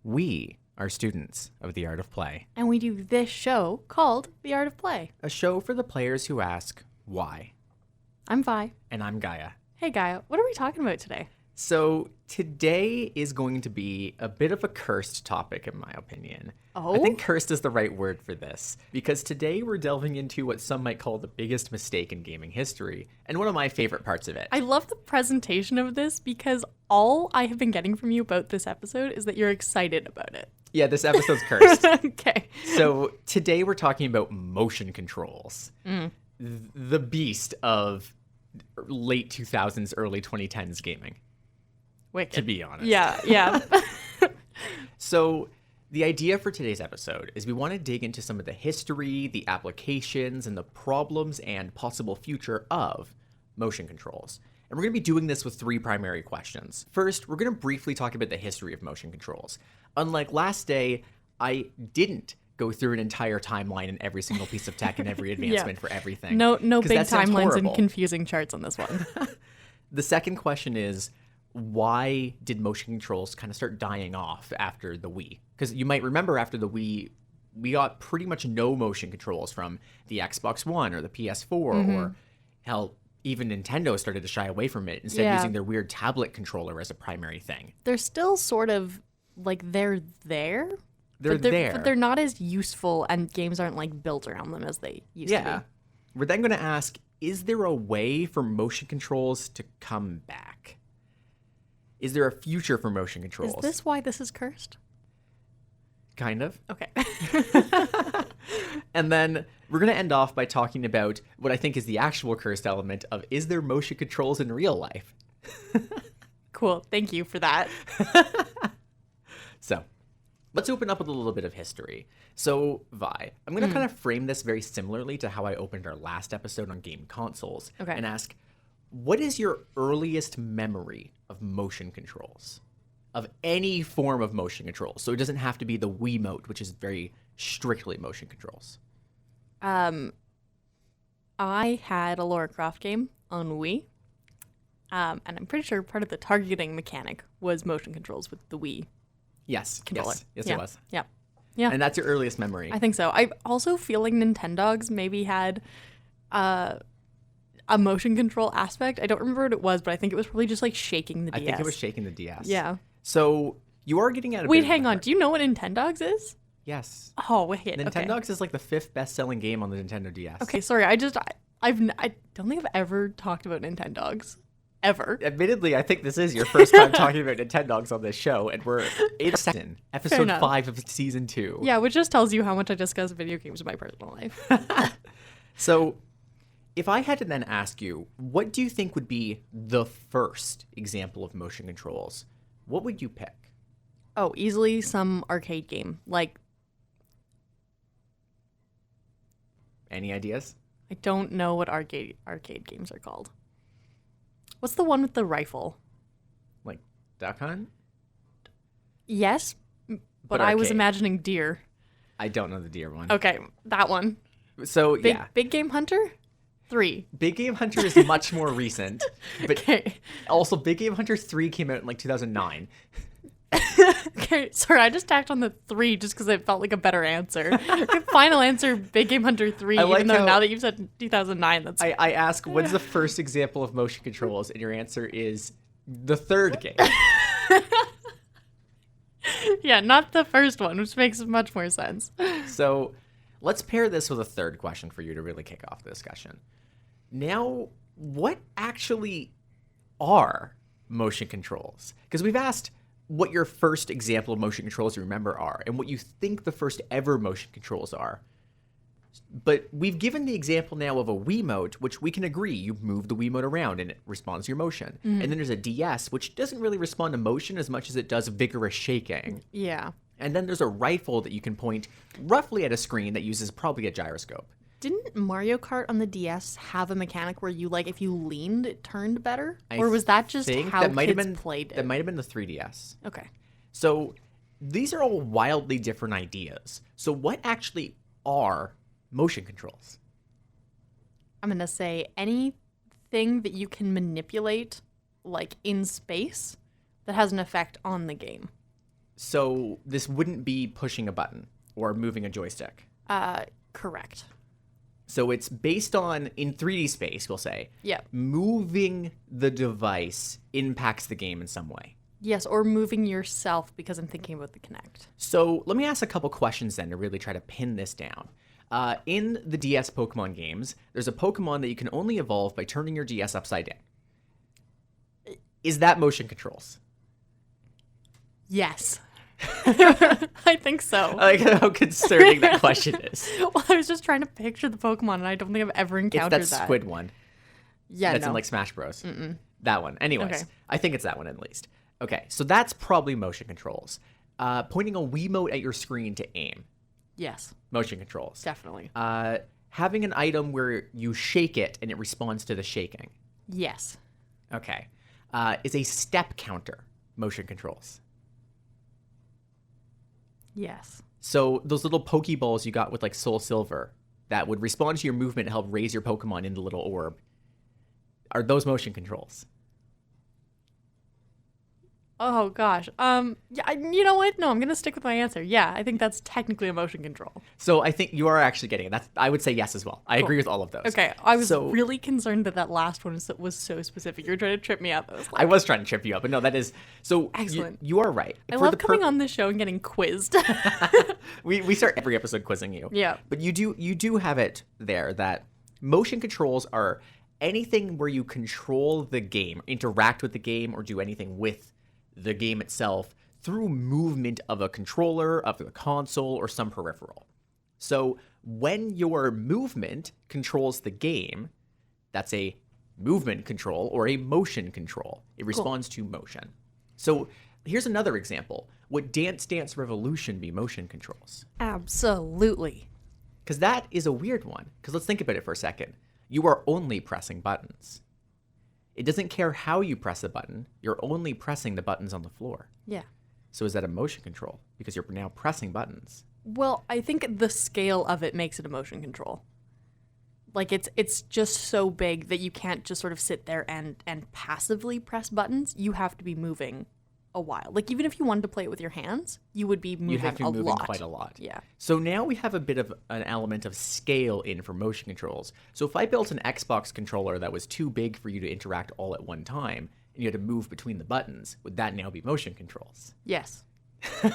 We are students of the art of play, And we do this show called The Art of Play. a show for the players who ask why. I'm Vi. And I'm Gaia. Hey, Gaia, what are we talking about today? So today is going to be a bit of a cursed topic, in my opinion. Oh? I think cursed is the right word for this, because today we're delving into what some might call the biggest mistake in gaming history, and one of my favorite parts of it. I love the presentation of this because all I have been getting from you about this episode is that you're excited about it. Yeah, this episode's cursed. Okay. So today we're talking about motion controls. The beast of late 2000s, early 2010s gaming, Wicked. to be honest. Yeah. So the idea for today's episode is we want to dig into some of the history, the applications, and the problems and possible future of motion controls. And we're going to be doing this with three primary questions. First, we're going to briefly talk about the history of motion controls. Unlike last day, I didn't go through an entire timeline and every single piece of tech and every advancement for everything. No 'Cause big that sounds timelines horrible. and confusing charts on this one. The second question is, why did motion controls kind of start dying off after the Wii? Because you might remember after the Wii, we got pretty much no motion controls from the Xbox One or the PS4, or hell, even Nintendo started to shy away from it, instead using their weird tablet controller as a primary thing. They're still sort of like they're there. They're there. But they're not as useful, and games aren't like built around them as they used to Yeah. be. We're then going to ask, is there a way for motion controls to come back? Is there a future for motion controls? Is this why this is cursed? Kind of. Okay. And then we're going to end off by talking about what I think is the actual cursed element of, is there motion controls in real life? Cool. Thank you for that. So let's open up with a little bit of history. So, Vi, I'm going to kind of frame this very similarly to how I opened our last episode on game consoles. Okay. And ask, what is your earliest memory of motion controls? Of any form of motion controls. So it doesn't have to be the Wiimote, which is very strictly motion controls. I had a Lara Croft game on Wii. And I'm pretty sure part of the targeting mechanic was motion controls with the Wii Yes. controller. Yes, yeah. it was. Yeah. Yeah. And that's your earliest memory. I think so. I also feel like Nintendogs maybe had a motion control aspect. I don't remember what it was, but I think it was probably just like shaking the DS. I think it was shaking the DS. Yeah. So you are getting at a Wait, bit of hang a- on. Do you know what Nintendogs is? Yes. Oh, wait. Okay. Nintendogs is like the 5th best-selling game on the Nintendo DS. Okay, sorry. I don't think I've ever talked about Nintendogs. Ever. Admittedly, I think this is your first time talking about Nintendogs on this show, and we're in episode enough. 5 of season 2. Yeah, which just tells you how much I discuss video games in my personal life. So if I had to then ask you, what do you think would be the first example of motion controls? What would you pick? Oh, easily some arcade game. Like, Any ideas? I don't know what arcade games are called. What's the one with the rifle? Like Duck Hunt? Yes, but But I was arcade. imagining deer. I don't know the deer one. Okay, that one. So, yeah. Big Game Hunter? 3. Big Game Hunter is much more recent. But Okay. also, Big Game Hunter 3 came out in like 2009. Okay, sorry, I just tacked on the 3 just because it felt like a better answer. Final answer, Big Game Hunter 3, I like even though how- now that you've said 2009, that's... I ask, what's the first example of motion controls? And your answer is the third game. Yeah, not the first one, which makes much more sense. So let's pair this with a third question for you to really kick off the discussion. Now, what actually are motion controls? Because we've asked what your first example of motion controls you remember are, and what you think the first ever motion controls are. But we've given the example now of a Wiimote, which we can agree, you move the Wiimote around and it responds to your motion. And then there's a DS, which doesn't really respond to motion as much as it does vigorous shaking. Yeah. And then there's a rifle that you can point roughly at a screen that uses probably a gyroscope. Didn't Mario Kart on the DS have a mechanic where you, like, if you leaned, it turned better? I Or was that just think how that might have kids been, played That it? might have been the 3DS. Okay. So these are all wildly different ideas. So what actually are motion controls? I'm going to say anything that you can manipulate, like, in space that has an effect on the game. So this wouldn't be pushing a button or moving a joystick. Correct. So it's based on, in 3D space, we'll say, Yeah. moving the device impacts the game in some way. Yes, or moving yourself, because I'm thinking about the Kinect. So let me ask a couple questions then to really try to pin this down. In the DS Pokemon games, there's a Pokemon that you can only evolve by turning your DS upside down. Is that motion controls? Yes. I think so. I like how concerning that question is. Well, I was just trying to picture the Pokemon, and I don't think I've ever It's encountered that that. squid one. Yeah, That's no. in like Smash Bros. That one. Anyways, Okay. I think it's that one at least. Okay, so that's probably motion controls. Pointing a Wiimote at your screen to aim. Yes, Motion controls. definitely. Having an item where you shake it and it responds to the shaking. Yes. Okay. Is a step counter motion controls. Yes. So those little Pokeballs you got with like Soul Silver that would respond to your movement and help raise your Pokemon in the little orb. Are those motion controls? Oh gosh. Yeah. You know what? No, I'm gonna stick with my answer. Yeah, I think that's technically a motion control. So I think you are actually getting it. I would say yes as well. I agree with all of those. Okay. I was So- really concerned that last one was so specific. You were trying to trip me up. I was like, I was trying to trip you up, but no, that is so. Excellent. You are right. I love coming on this show and getting quizzed. We start every episode quizzing you. Yeah. But you do have it there that motion controls are anything where you control the game, interact with the game, or do anything with the game itself through movement of a controller, of the console, or some peripheral. So when your movement controls the game, that's a movement control or a motion control. It responds to motion. So here's another example. Would Dance Dance Revolution be motion controls? Absolutely. Because that is a weird one. Because let's think about it for a second. You are only pressing buttons. It doesn't care how you press a button. You're only pressing the buttons on the floor. Yeah. So is that a motion control? Because you're now pressing buttons. Well, I think the scale of it makes it a motion control. Like it's just so big that you can't just sort of sit there and passively press buttons. You have to be moving a while. Like even if you wanted to play it with your hands, you would be moving You have to be a moving lot. quite a lot. Yeah. So now we have a bit of an element of scale in for motion controls. So if I built an Xbox controller that was too big for you to interact all at one time, and you had to move between the buttons, would that now be motion controls? Yes.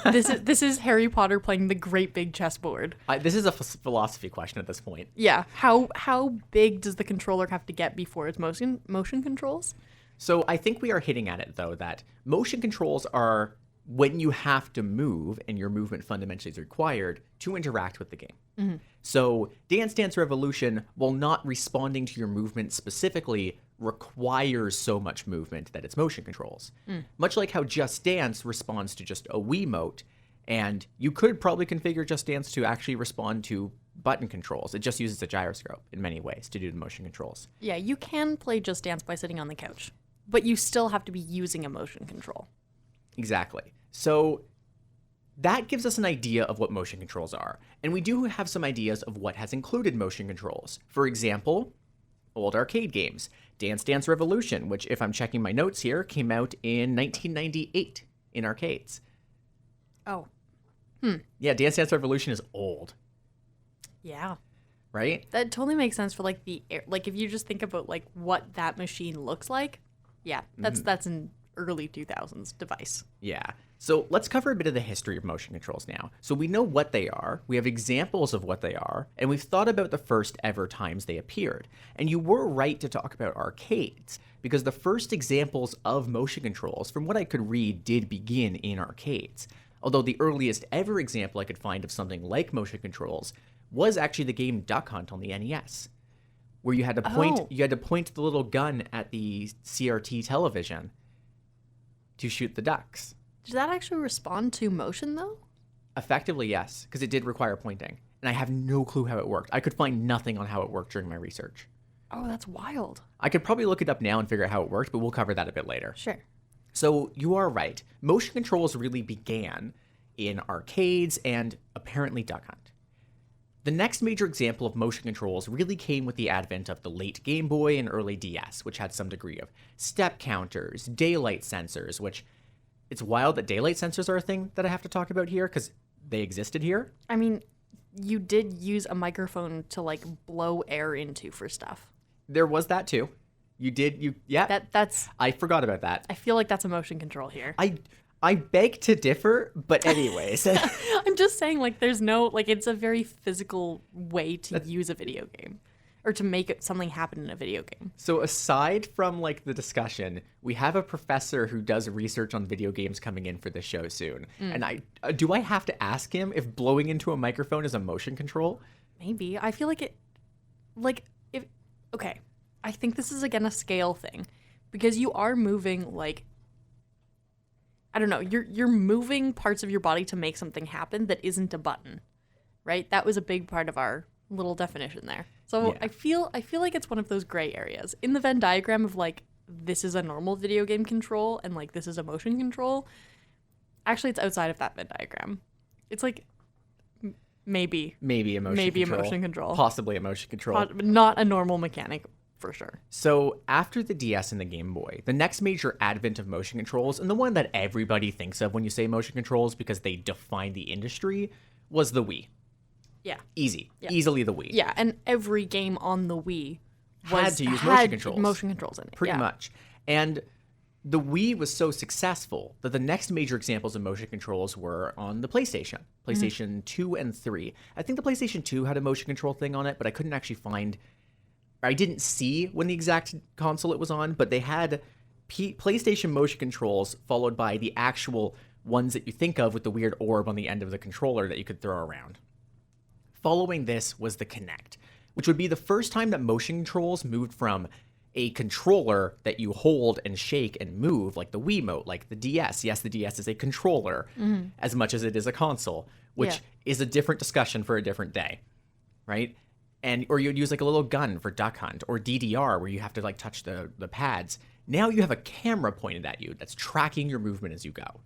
This is Harry Potter playing the great big chessboard. This is a philosophy question at this point. Yeah. How big does the controller have to get before it's motion controls? So I think we are hitting at it, though, that motion controls are when you have to move and your movement fundamentally is required to interact with the game. So Dance Dance Revolution, while not responding to your movement specifically, requires so much movement that it's motion controls. Much like how Just Dance responds to just a Wiimote, and you could probably configure Just Dance to actually respond to button controls. It just uses a gyroscope in many ways to do the motion controls. Yeah, you can play Just Dance by sitting on the couch, but you still have to be using a motion control. Exactly. So that gives us an idea of what motion controls are. And we do have some ideas of what has included motion controls. For example, old arcade games. Dance Dance Revolution, which, if I'm checking my notes here, came out in 1998 in arcades. Oh. Yeah, Dance Dance Revolution is old, Yeah. right? That totally makes sense for like like if you just think about like what that machine looks like. Yeah, that's an early 2000s device. Yeah. So let's cover a bit of the history of motion controls now. So we know what they are, we have examples of what they are, and we've thought about the first ever times they appeared. And you were right to talk about arcades, because the first examples of motion controls, from what I could read, did begin in arcades. Although the earliest ever example I could find of something like motion controls was actually the game Duck Hunt on the NES, where you had to point the little gun at the CRT television to shoot the ducks. Does that actually respond to motion though? Effectively, yes, because it did require pointing. And I have no clue how it worked. I could find nothing on how it worked during my research. Oh, that's wild. I could probably look it up now and figure out how it worked, but we'll cover that a bit later. Sure. So you are right. Motion controls really began in arcades and apparently Duck Hunt. The next major example of motion controls really came with the advent of the late Game Boy and early DS, which had some degree of step counters, daylight sensors, which it's wild that daylight sensors are a thing that I have to talk about here because they existed here. I mean, you did use a microphone to like blow air into for stuff. There was that too. Yeah. That's I forgot about that. I feel like that's a motion control here. I beg to differ, but anyways. I'm just saying, like, there's no, like, it's a very physical way to use a video game or to make something happen in a video game. So aside from, like, the discussion, we have a professor who does research on video games coming in for the show soon. And do I have to ask him if blowing into a microphone is a motion control? Maybe. I feel like it, like, okay. I think this is, again, a scale thing because you are moving, like, I don't know, you're moving parts of your body to make something happen that isn't a button, right? That was a big part of our little definition there. So yeah. I feel like it's one of those gray areas. In the Venn diagram of like, this is a normal video game control and like this is a motion control, actually it's outside of that Venn diagram. It's like maybe a motion control. Possibly a motion control. Not a normal mechanic. For sure. So after the DS and the Game Boy, the next major advent of motion controls, and the one that everybody thinks of when you say motion controls because they define the industry, was the Wii. Yeah. Easily the Wii. Yeah, and every game on the Wii had to use motion controls in it. Pretty much. And the Wii was so successful that the next major examples of motion controls were on the PlayStation. PlayStation 2 and 3. I think the PlayStation 2 had a motion control thing on it, but I couldn't actually find... I didn't see when the exact console it was on, but they had PlayStation motion controls followed by the actual ones that you think of with the weird orb on the end of the controller that you could throw around. Following this was the Kinect, which would be the first time that motion controls moved from a controller that you hold and shake and move, like the Wiimote, like the DS. Yes, the DS is a controller as much as it is a console, which is a different discussion for a different day, right? Or you'd use like a little gun for Duck Hunt, or DDR where you have to like touch the pads. Now you have a camera pointed at you that's tracking your movement as you go.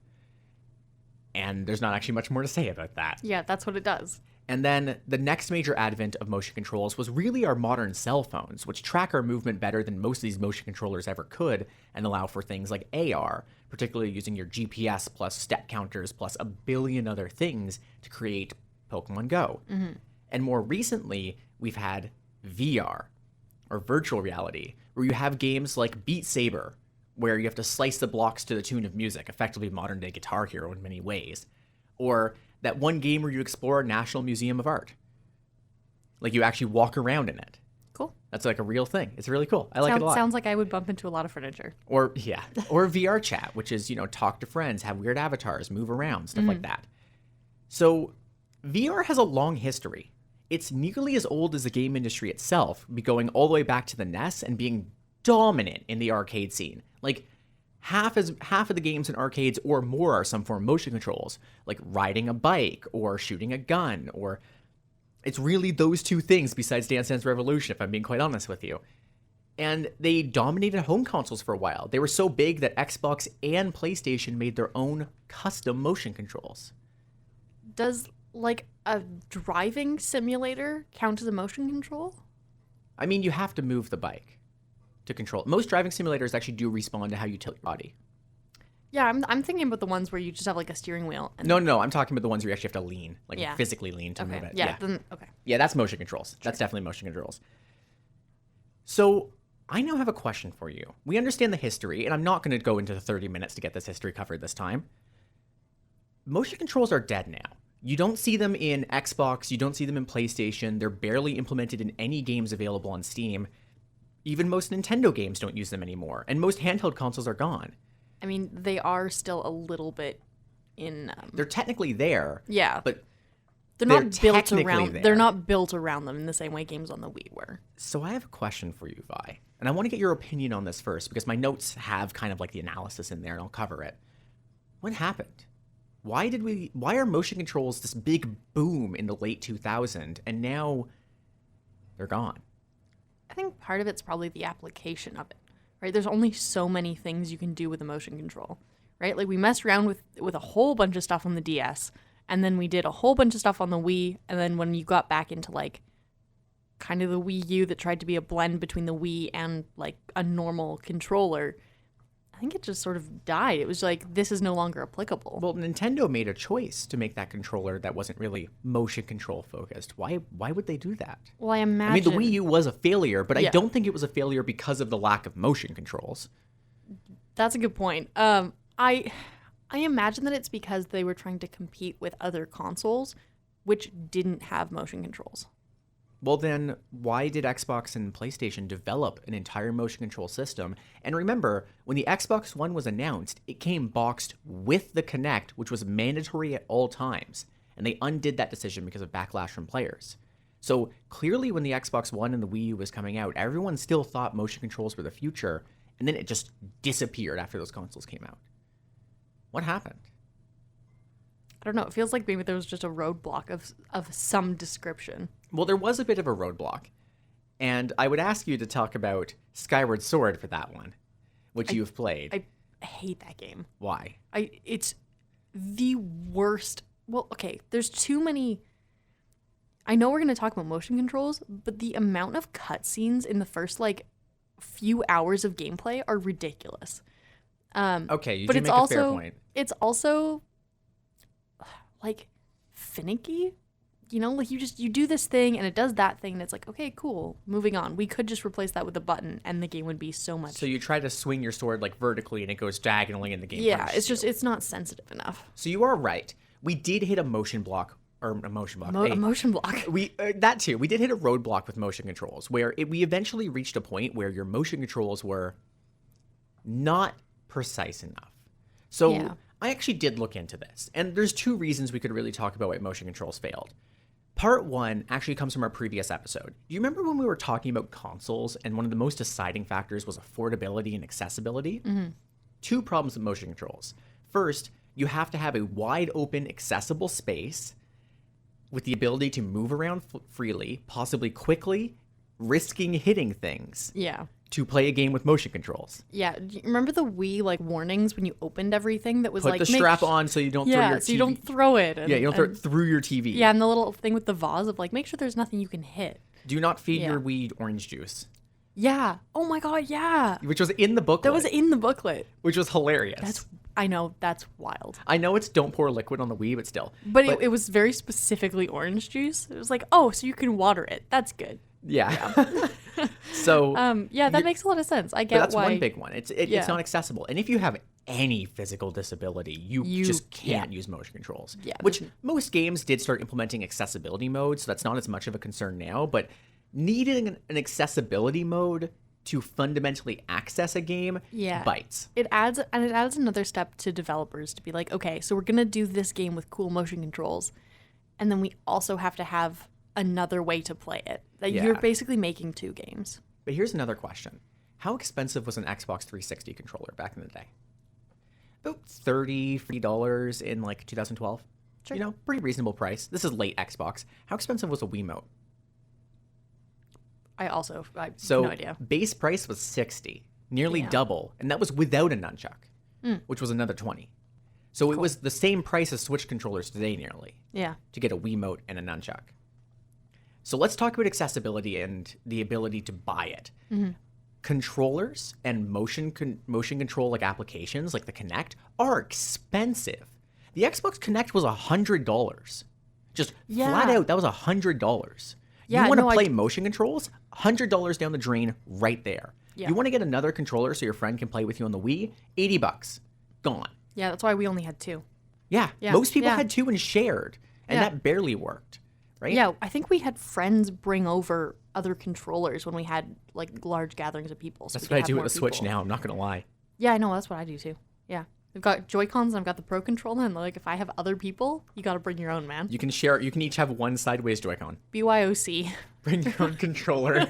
And there's not actually much more to say about that. Yeah, that's what it does. And then the next major advent of motion controls was really our modern cell phones, which track our movement better than most of these motion controllers ever could and allow for things like AR, particularly using your GPS plus step counters plus a billion other things to create Pokemon Go. Mm-hmm. And more recently, we've had VR, or virtual reality, where you have games like Beat Saber, where you have to slice the blocks to the tune of music, effectively modern-day Guitar Hero in many ways. Or that one game where you explore a National Museum of Art. Like, you actually walk around in it. Cool. That's like a real thing. It's really cool. I like it a lot. Sounds like I would bump into a lot of furniture. Or VR chat, which is, talk to friends, have weird avatars, move around, stuff like that. So VR has a long history. It's nearly as old as the game industry itself, going all the way back to the NES and being dominant in the arcade scene. Like, half of the games in arcades or more are some form of motion controls, like riding a bike or shooting a gun, or it's really those two things besides Dance Dance Revolution, if I'm being quite honest with you. And they dominated home consoles for a while. They were so big that Xbox and PlayStation made their own custom motion controls. Does, like, a driving simulator count as a motion control? I mean, you have to move the bike to control it. Most driving simulators actually do respond to how you tilt your body. Yeah, I'm thinking about the ones where you just have like a steering wheel. And No. I'm talking about the ones where you actually have to lean, like physically lean to move it. Yeah. Then, okay. Yeah, that's motion controls. Sure. That's definitely motion controls. So I now have a question for you. We understand the history, and I'm not going to go into the 30 minutes to get this history covered this time. Motion controls are dead now. You don't see them in Xbox. You don't see them in PlayStation. They're barely implemented in any games available on Steam. Even most Nintendo games don't use them anymore, and most handheld consoles are gone. I mean, they are still a little bit in. They're technically there. Yeah, but they're not built around. They're not built around them in the same way games on the Wii were. So I have a question for you, Vi, and I want to get your opinion on this first because my notes have kind of like the analysis in there, and I'll cover it. What happened? Why are motion controls this big boom in the late 2000s, and now they're gone? I think part of it's probably the application of it, right? There's only so many things you can do with a motion control, right? Like, we messed around with a whole bunch of stuff on the DS, and then we did a whole bunch of stuff on the Wii, and then when you got back into, like, kind of the Wii U that tried to be a blend between the Wii and, like, a normal controller, I think it just sort of died. It was like, this is no longer applicable. Well, Nintendo made a choice to make that controller that wasn't really motion control focused. Why would they do that? Well, I I mean, imagine. the Wii U was a failure, but I Yeah. don't think it was a failure because of the lack of motion controls. That's a good point. I imagine that it's because they were trying to compete with other consoles, which didn't have motion controls. Well, then, why did Xbox and PlayStation develop an entire motion control system? And remember, when the Xbox One was announced, it came boxed with the Kinect, which was mandatory at all times. And they undid that decision because of backlash from players. So clearly, when the Xbox One and the Wii U was coming out, everyone still thought motion controls were the future. And then it just disappeared after those consoles came out. What happened? I don't know. It feels like maybe there was just a roadblock of some description. Well, there was a bit of a roadblock. And I would ask you to talk about Skyward Sword for that one, which you've played. I hate that game. Why? It's the worst. Well, okay, there's too many. I know we're going to talk about motion controls, but the amount of cutscenes in the first like few hours of gameplay are ridiculous. Okay, you But do it's make a fair also point. it's also like finicky. You know, like you do this thing and it does that thing and it's like, okay, cool, moving on. We could just replace that with a button and the game would be so much. So you try to swing your sword like vertically and it goes diagonally and the game Yeah, punches it's just you. it's not sensitive enough. So you are right. We did hit a motion block. A Emotion block. We that too. We did hit a roadblock with motion controls where we eventually reached a point where your motion controls were not precise enough. So Yeah. I actually did look into this, and there's two reasons we could really talk about why motion controls failed. Part one actually comes from our previous episode. Do you remember when we were talking about consoles and one of the most deciding factors was affordability and accessibility? Mm-hmm. Two problems with motion controls. First, you have to have a wide open, accessible space with the ability to move around freely, possibly quickly, risking hitting things Yeah. to play a game with motion controls. Yeah. Do you remember the Wii like warnings when you opened everything that was Put like the strap on so you don't throw Yeah, your TV. so you don't throw it. And, Yeah, you don't throw and- it through your TV. Yeah, and the little thing with the vase of like make sure there's nothing you can hit. Do not feed Yeah. your Wii orange juice, Yeah. Oh my god, yeah. which was in the booklet. That was in the booklet. which was hilarious. I know, that's wild. I know it's don't pour liquid on the Wii, but still. But it was very specifically orange juice. It was like, oh, so you can water it. That's good. Yeah. So Yeah, that makes a lot of sense. I but get that's why. one big one. It's Yeah. not accessible. And if you have any physical disability, you just can't use motion controls. Yeah, Which most games did start implementing accessibility mode, so that's not as much of a concern now. But needing an accessibility mode to fundamentally access a game Yeah. bites. It adds another step to developers to be like, okay, so we're gonna do this game with cool motion controls, and then we also have to have another way to play it. Like Yeah. you're basically making two games. But here's another question. How expensive was an Xbox 360 controller back in the day? About $30 in like 2012. Sure. You know, pretty reasonable price. This is late Xbox. How expensive was a Wiimote? I have So no idea. base price was 60, nearly Yeah. double, and that was without a nunchuck, which was another 20. So it was the same price as Switch controllers today nearly Yeah. to get a Wiimote and a nunchuck. So let's talk about accessibility and the ability to buy it. Controllers and motion control like applications like the Kinect are expensive. The Xbox Kinect was $100. Just flat Yeah. out, that was $100. Yeah, you want to no, I- play motion controls? $100 down the drain right there. Yeah. You want to get another controller so your friend can play with you on the Wii? $80. Gone. Yeah, that's why we only had two. Yeah. Yeah, Most people yeah. had two and shared, and Yeah. that barely worked. Right? Yeah, I think we had friends bring over other controllers when we had like large gatherings of people. So That's we what I could do have with the more Switch people. now. I'm not going to lie. Yeah, I know. That's what I do too. Yeah. I've got Joy-Cons and I've got the Pro Controller. And like, if I have other people, you got to bring your own, man. You can share. You can each have one sideways Joy-Con. BYOC. Bring your own controller.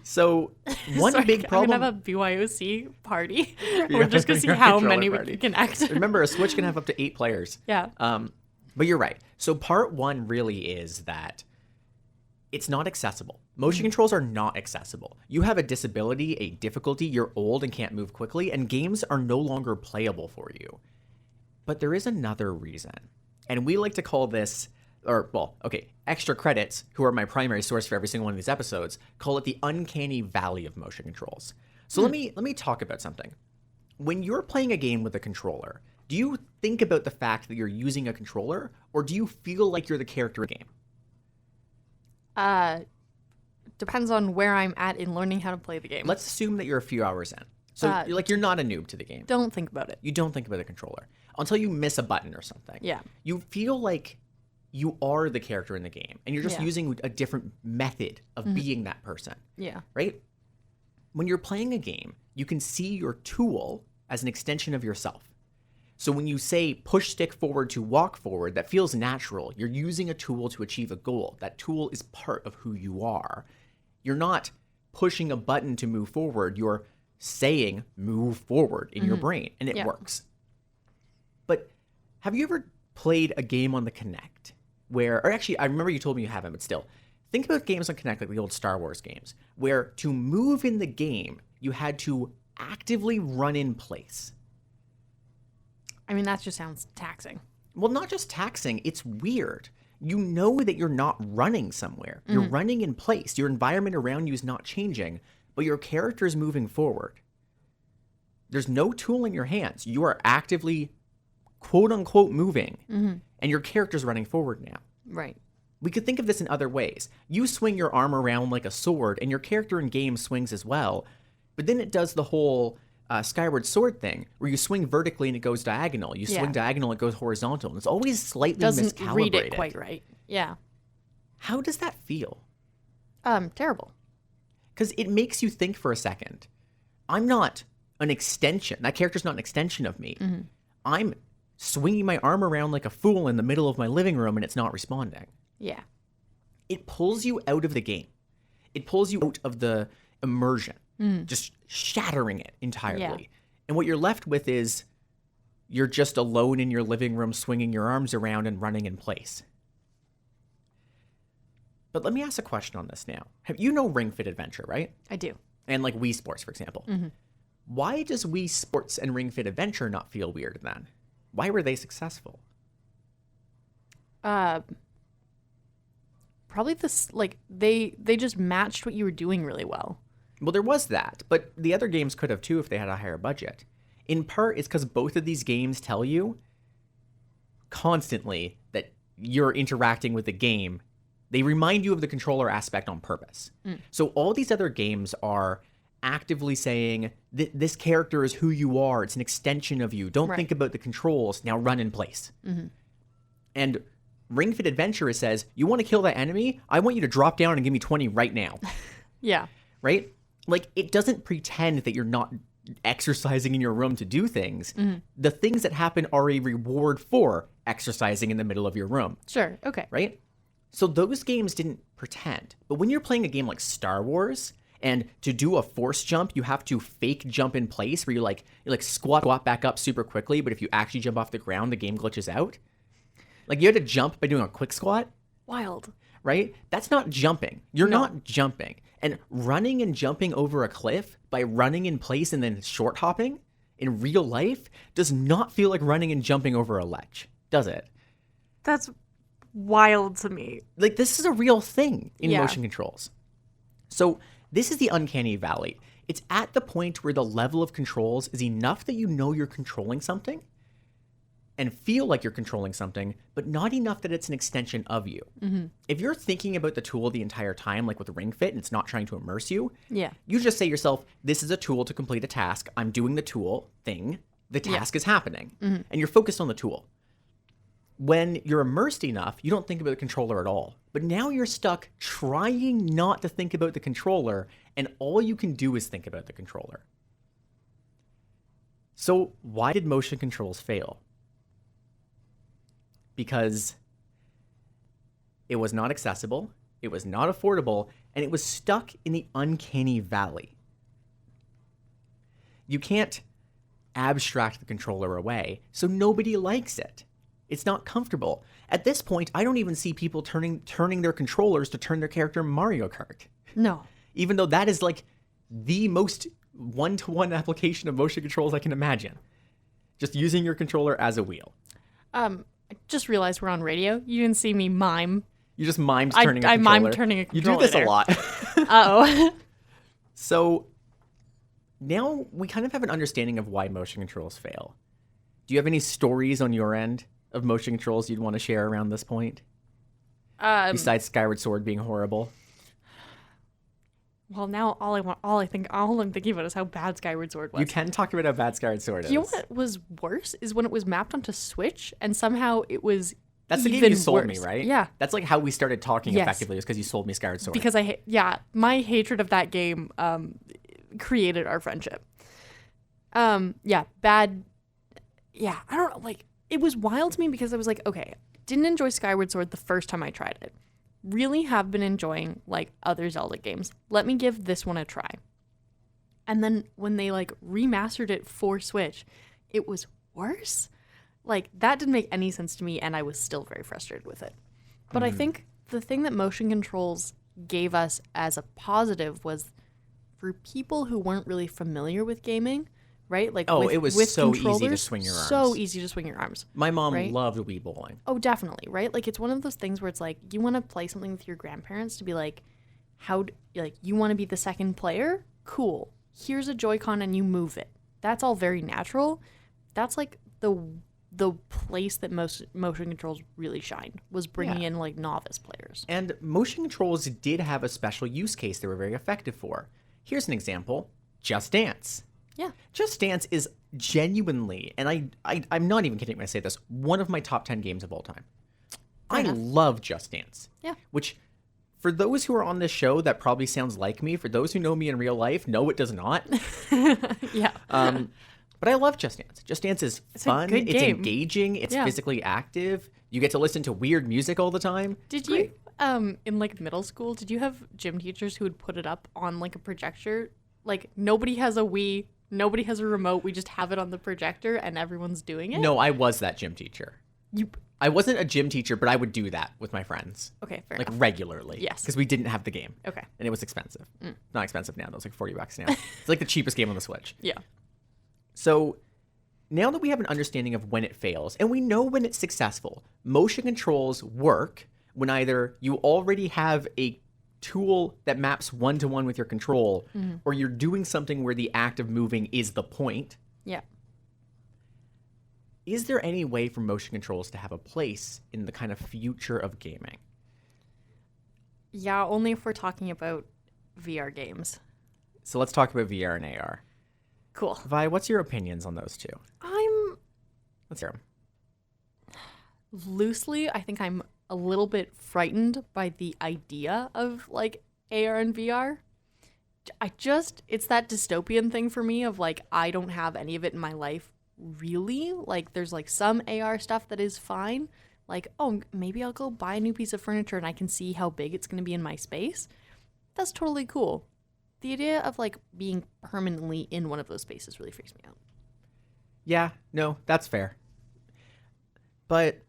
So one Sorry, big problem. I'm going to have a BYOC party. Yeah, We're just going to see your how controller many we party. can connect. Remember, a Switch can have up to 8 players. Yeah. But you're right. So part one really is that it's not accessible. Motion controls are not accessible. You have a disability, a difficulty, you're old and can't move quickly, and games are no longer playable for you. But there is another reason. And we like to call this, Extra Credits, who are my primary source for every single one of these episodes, call it the uncanny valley of motion controls. So let me talk about something. when you're playing a game with a controller, do you think about the fact that you're using a controller, or do you feel like you're the character in the game? Depends on where I'm at in learning how to play the game. Let's assume that you're a few hours in. So you're not a noob to the game. Don't think about it. You don't think about the controller until you miss a button or something. Yeah. You feel like you are the character in the game, and you're just using a different method of being that person. Yeah. Right? When you're playing a game, you can see your tool as an extension of yourself. So when you say push stick forward to walk forward, that feels natural. You're using a tool to achieve a goal. That tool is part of who you are. You're not pushing a button to move forward. You're saying move forward in your brain, and it works. But have you ever played a game on the Kinect where, or actually, I remember you told me you haven't, but still, think about games on Kinect like the old Star Wars games, where to move in the game, you had to actively run in place. I mean, that just sounds taxing. Well, not just taxing, it's weird. You know that you're not running somewhere. You're running in place. Your environment around you is not changing, but your character is moving forward. There's no tool in your hands. You are actively, quote unquote, moving, and your character's running forward now. Right. We could think of this in other ways. You swing your arm around like a sword, and your character in game swings as well, but then it does the whole Skyward Sword thing, where you swing vertically and it goes diagonal. You swing diagonal, it goes horizontal. And it's always slightly Doesn't miscalibrated. read it quite right. Yeah. How does that feel? Terrible. Because it makes you think for a second. I'm not an extension. That character's not an extension of me. I'm swinging my arm around like a fool in the middle of my living room, and it's not responding. Yeah. It pulls you out of the game. It pulls you out of the immersion. Just shattering it entirely. Yeah. And what you're left with is you're just alone in your living room swinging your arms around and running in place. But let me ask a question on this now. You know Ring Fit Adventure, right? I do. And like Wii Sports, for example. Why does Wii Sports and Ring Fit Adventure not feel weird then? Why were they successful? Probably this, like, they just matched what you were doing really well. Well, there was that, but the other games could have too if they had a higher budget. In part, it's because both of these games tell you constantly that you're interacting with the game. They remind you of the controller aspect on purpose. So all these other games are actively saying, this character is who you are. It's an extension of you. Don't think about the controls. Now run in place. And Ring Fit Adventure says, you want to kill that enemy? I want you to drop down and give me 20 right now. Yeah. Right? Like, it doesn't pretend that you're not exercising in your room to do things. The things that happen are a reward for exercising in the middle of your room. Sure. Okay. Right? So those games didn't pretend. But when you're playing a game like Star Wars, and to do a force jump, you have to fake jump in place where you squat back up super quickly, but if you actually jump off the ground, the game glitches out. Like, you had to jump by doing a quick squat. Wild. Right? That's not jumping. You're not jumping. And running and jumping over a cliff by running in place and then short hopping in real life does not feel like running and jumping over a ledge, does it? That's wild to me. Like, this is a real thing in motion controls. So this is the uncanny valley. It's at the point where the level of controls is enough that you know you're controlling something and feel like you're controlling something, but not enough that it's an extension of you. If you're thinking about the tool the entire time, like with Ring Fit, and it's not trying to immerse you, you just say to yourself, this is a tool to complete a task. I'm doing the tool thing. The task is happening. And you're focused on the tool. When you're immersed enough, you don't think about the controller at all. But now you're stuck trying not to think about the controller, and all you can do is think about the controller. So why did motion controls fail? Because it was not accessible, it was not affordable, and it was stuck in the uncanny valley. You can't abstract the controller away, so nobody likes it. It's not comfortable. At this point, I don't even see people turning their controllers to turn their character in Mario Kart. No. Even though that is like the most one-to-one application of motion controls I can imagine. Just using your controller as a wheel. I just realized we're on radio. You didn't see me mime. You just mimed turning a controller. I mimed turning a controller. You do this there. a lot. Uh-oh. So now we kind of have an understanding of why motion controls fail. Do you have any stories on your end of motion controls you'd want to share around this point? Besides Skyward Sword being horrible? Well, now all I'm thinking about is how bad Skyward Sword was. You can talk about how bad Skyward Sword is. You know what was worse is when it was mapped onto Switch, and somehow it was That's the game even you sold me, worse. right? Yeah. That's like how we started talking Yes. effectively, was because you sold me Skyward Sword. Because my hatred of that game created our friendship. Bad. Yeah, I don't know. Like, it was wild to me because I was like, okay, didn't enjoy Skyward Sword the first time I tried it. Really have been enjoying like other Zelda games. Let me give this one a try. And then when they like remastered it for Switch, it was worse. Like, that didn't make any sense to me, and I was still very frustrated with it. But I think the thing that motion controls gave us as a positive was for people who weren't really familiar with gaming, right? Like, it was with so easy to controllers, swing your arms. So easy to swing your arms. My mom right? loved Wii bowling. Oh, definitely, right? Like, it's one of those things where it's like, you want to play something with your grandparents to be like, you want to be the second player? Cool. Here's a Joy-Con and you move it. That's all very natural. That's like the place that most motion controls really shined, was bringing in like novice players. And motion controls did have a special use case they were very effective for. Here's an example. Just Dance. Yeah. Just Dance is genuinely, and I'm not even kidding when I say this, one of my top 10 games of all time. I love Just Dance. Yeah. Which, for those who are on this show, that probably sounds like me. For those who know me in real life, no, it does not. Yeah. But I love Just Dance. Just Dance is fun. good It's game. engaging. It's physically active. You get to listen to weird music all the time. Did you, in like middle school, did you have gym teachers who would put it up on like a projector? Like, nobody has a Wii, nobody has a remote. We just have it on the projector and everyone's doing it? No, I was that gym teacher. I wasn't a gym teacher, but I would do that with my friends. Okay, fair like enough. regularly. Yes. Because we didn't have the game. Okay. And it was expensive. Not expensive now. Though. It's like $40 now. It's like the cheapest game on the Switch. Yeah. So now that we have an understanding of when it fails, and we know when it's successful, motion controls work when either you already have a tool that maps one-to-one with your control, or you're doing something where the act of moving is the point. Yeah. Is there any way for motion controls to have a place in the kind of future of gaming? Yeah, only if we're talking about VR games. So let's talk about VR and AR. Cool. Vi, what's your opinions on those two? Let's hear them. Loosely, I think I'm a little bit frightened by the idea of like AR and VR. It's that dystopian thing for me of like, I don't have any of it in my life, really. Like, there's like some AR stuff that is fine. Like, oh, maybe I'll go buy a new piece of furniture and I can see how big it's going to be in my space. That's totally cool. The idea of like being permanently in one of those spaces really freaks me out. Yeah, no, that's fair. But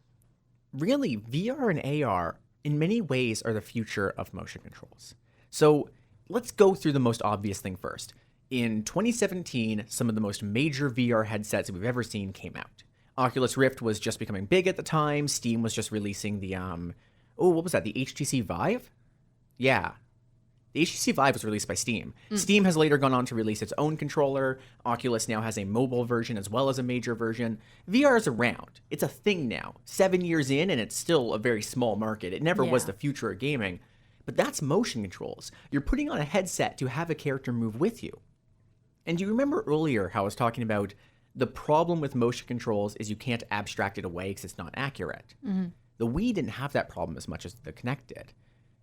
really, VR and AR, in many ways, are the future of motion controls. So let's go through the most obvious thing first. In 2017, some of the most major VR headsets we've ever seen came out. Oculus Rift was just becoming big at the time. Steam was just releasing the, what was that? The HTC Vive? Yeah. The HTC Vive was released by Steam. Steam has later gone on to release its own controller. Oculus now has a mobile version as well as a major version. VR is around. It's a thing now. 7 years in, and it's still a very small market. It never was the future of gaming. But that's motion controls. You're putting on a headset to have a character move with you. And you remember earlier how I was talking about the problem with motion controls is you can't abstract it away because it's not accurate. The Wii didn't have that problem as much as the Kinect did,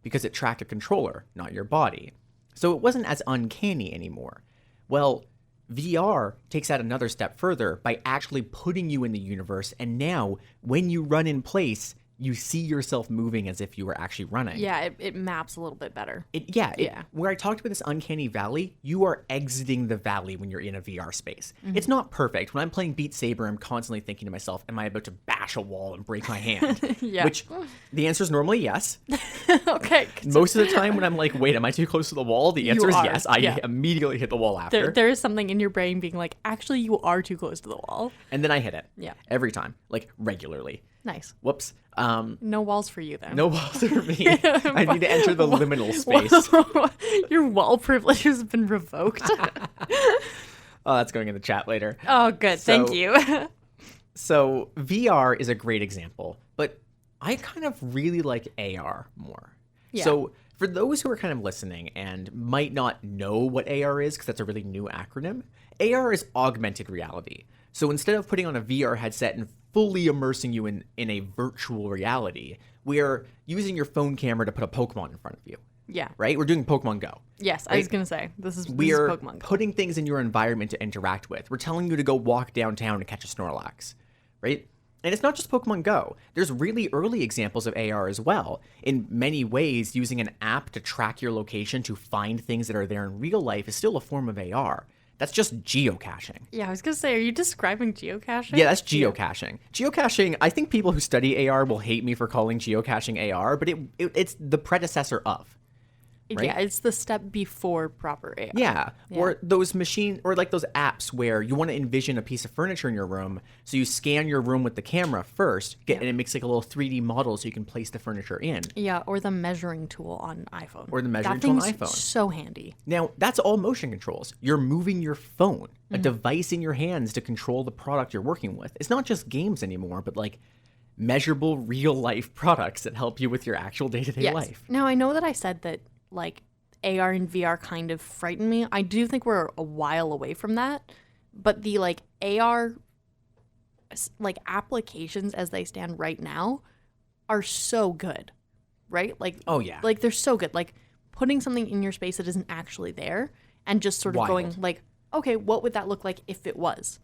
because it tracked a controller, not your body. So it wasn't as uncanny anymore. Well, VR takes that another step further by actually putting you in the universe, and now, when you run in place, you see yourself moving as if you were actually running. Yeah, it maps a little bit better. Where I talked about this uncanny valley, you are exiting the valley when you're in a VR space. It's not perfect. When I'm playing Beat Saber, I'm constantly thinking to myself, am I about to bash a wall and break my hand? Yeah. Which, the answer is normally yes. Okay. Most of the time when I'm like, wait, am I too close to the wall? The answer is yes. I immediately hit the wall after. There is something in your brain being like, actually, you are too close to the wall. And then I hit it. Yeah. Every time. Like, regularly. Nice. Whoops. No walls for you then. No walls for me. I need to enter the liminal space. Your wall privilege has been revoked. Oh, that's going in the chat later. Oh, good. Thank you. So VR is a great example, but I kind of really like AR more. Yeah. So for those who are kind of listening and might not know what AR is, because that's a really new acronym, AR is augmented reality. So instead of putting on a VR headset and fully immersing you in a virtual reality, we're using your phone camera to put a Pokemon in front of you. Yeah. Right? We're doing Pokemon Go. Yes, I was going to say, this is We're Pokemon Go. putting things in your environment to interact with. We're telling you to go walk downtown and catch a Snorlax, right? And it's not just Pokemon Go. There's really early examples of AR as well. In many ways, using an app to track your location to find things that are there in real life is still a form of AR. That's just geocaching. Yeah, I was going to say, are you describing geocaching? Yeah, that's geocaching. Geocaching, I think people who study AR will hate me for calling geocaching AR, but it's the predecessor of. Right? Yeah, it's the step before proper AR. Yeah. Or those like those apps where you want to envision a piece of furniture in your room, so you scan your room with the camera first, and it makes like a little 3D model so you can place the furniture in. Yeah, or the measuring tool on iPhone. Or the measuring tool on That iPhone. thing's so handy. Now, that's all motion controls. You're moving your phone, a device in your hands to control the product you're working with. It's not just games anymore, but like measurable real life products that help you with your actual day-to-day life. Now, I know that I said that like AR and VR kind of frighten me. I do think we're a while away from that, but the like AR like applications as they stand right now are so good, right? Like, oh yeah, like they're so good. Like putting something in your space that isn't actually there and just sort of going like, okay, what would that look like if it was?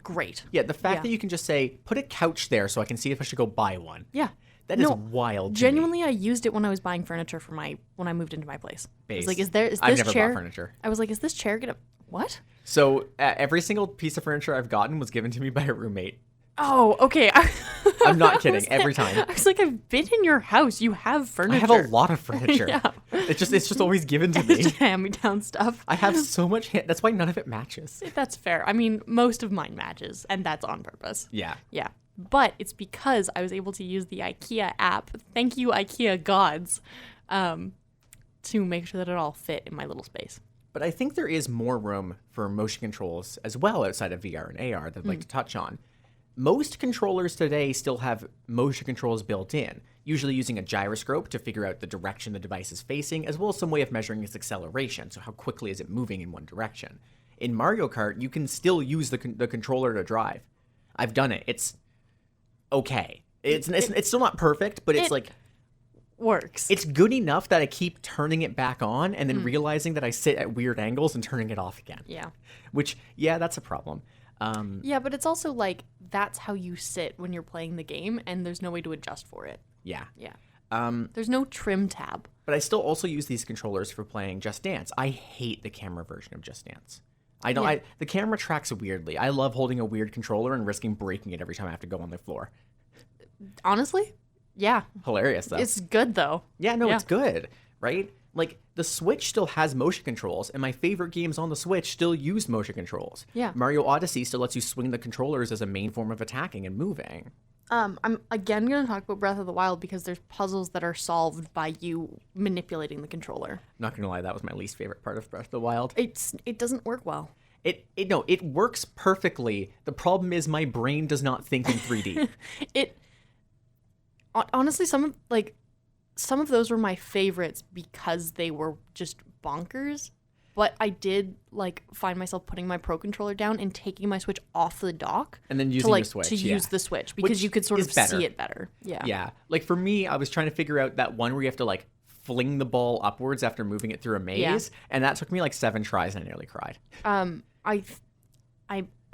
Great. Yeah, the fact that you can just say, put a couch there so I can see if I should go buy one. Yeah. That is wild. Genuinely, I used it when I was buying furniture for when I moved into my place. I was like, is this I've never chair? bought furniture. I was like, is this chair gonna what? So every single piece of furniture I've gotten was given to me by a roommate. Oh, okay. I'm not kidding. Every time. I was like, I've been in your house. You have furniture. I have a lot of furniture. Yeah. It's just always given to me. It's just hand-me-down stuff. I have so much. That's why none of it matches. That's fair. I mean, most of mine matches, and that's on purpose. Yeah. Yeah. But it's because I was able to use the IKEA app. Thank you, IKEA gods, to make sure that it all fit in my little space. But I think there is more room for motion controls as well outside of VR and AR that I'd like to touch on. Most controllers today still have motion controls built in, usually using a gyroscope to figure out the direction the device is facing, as well as some way of measuring its acceleration, so how quickly is it moving in one direction. In Mario Kart, you can still use the controller to drive. I've done it. It's okay. It's still not perfect, but it's like works. It's good enough that I keep turning it back on and then realizing that I sit at weird angles and turning it off again. Yeah. Which, yeah, that's a problem. Yeah, but it's also like that's how you sit when you're playing the game, and there's no way to adjust for it. Yeah. Yeah. There's no trim tab. But I still also use these controllers for playing Just Dance. I hate the camera version of Just Dance. I don't. The camera tracks weirdly. I love holding a weird controller and risking breaking it every time I have to go on the floor. Honestly, yeah. Hilarious though. It's good though. Yeah, no, it's good, right? Like the Switch still has motion controls, and my favorite games on the Switch still use motion controls. Yeah. Mario Odyssey still lets you swing the controllers as a main form of attacking and moving. I'm again going to talk about Breath of the Wild because there's puzzles that are solved by you manipulating the controller. Not gonna lie, that was my least favorite part of Breath of the Wild. It doesn't work well. It works perfectly. The problem is my brain does not think in 3D. Honestly, some of those were my favorites because they were just bonkers. But I did find myself putting my Pro controller down and taking my Switch off the dock, and then using the Switch to use the Switch because you could sort of see it better. Yeah. Yeah. Like for me, I was trying to figure out that one where you have to fling the ball upwards after moving it through a maze, and that took me 7 tries and I nearly cried.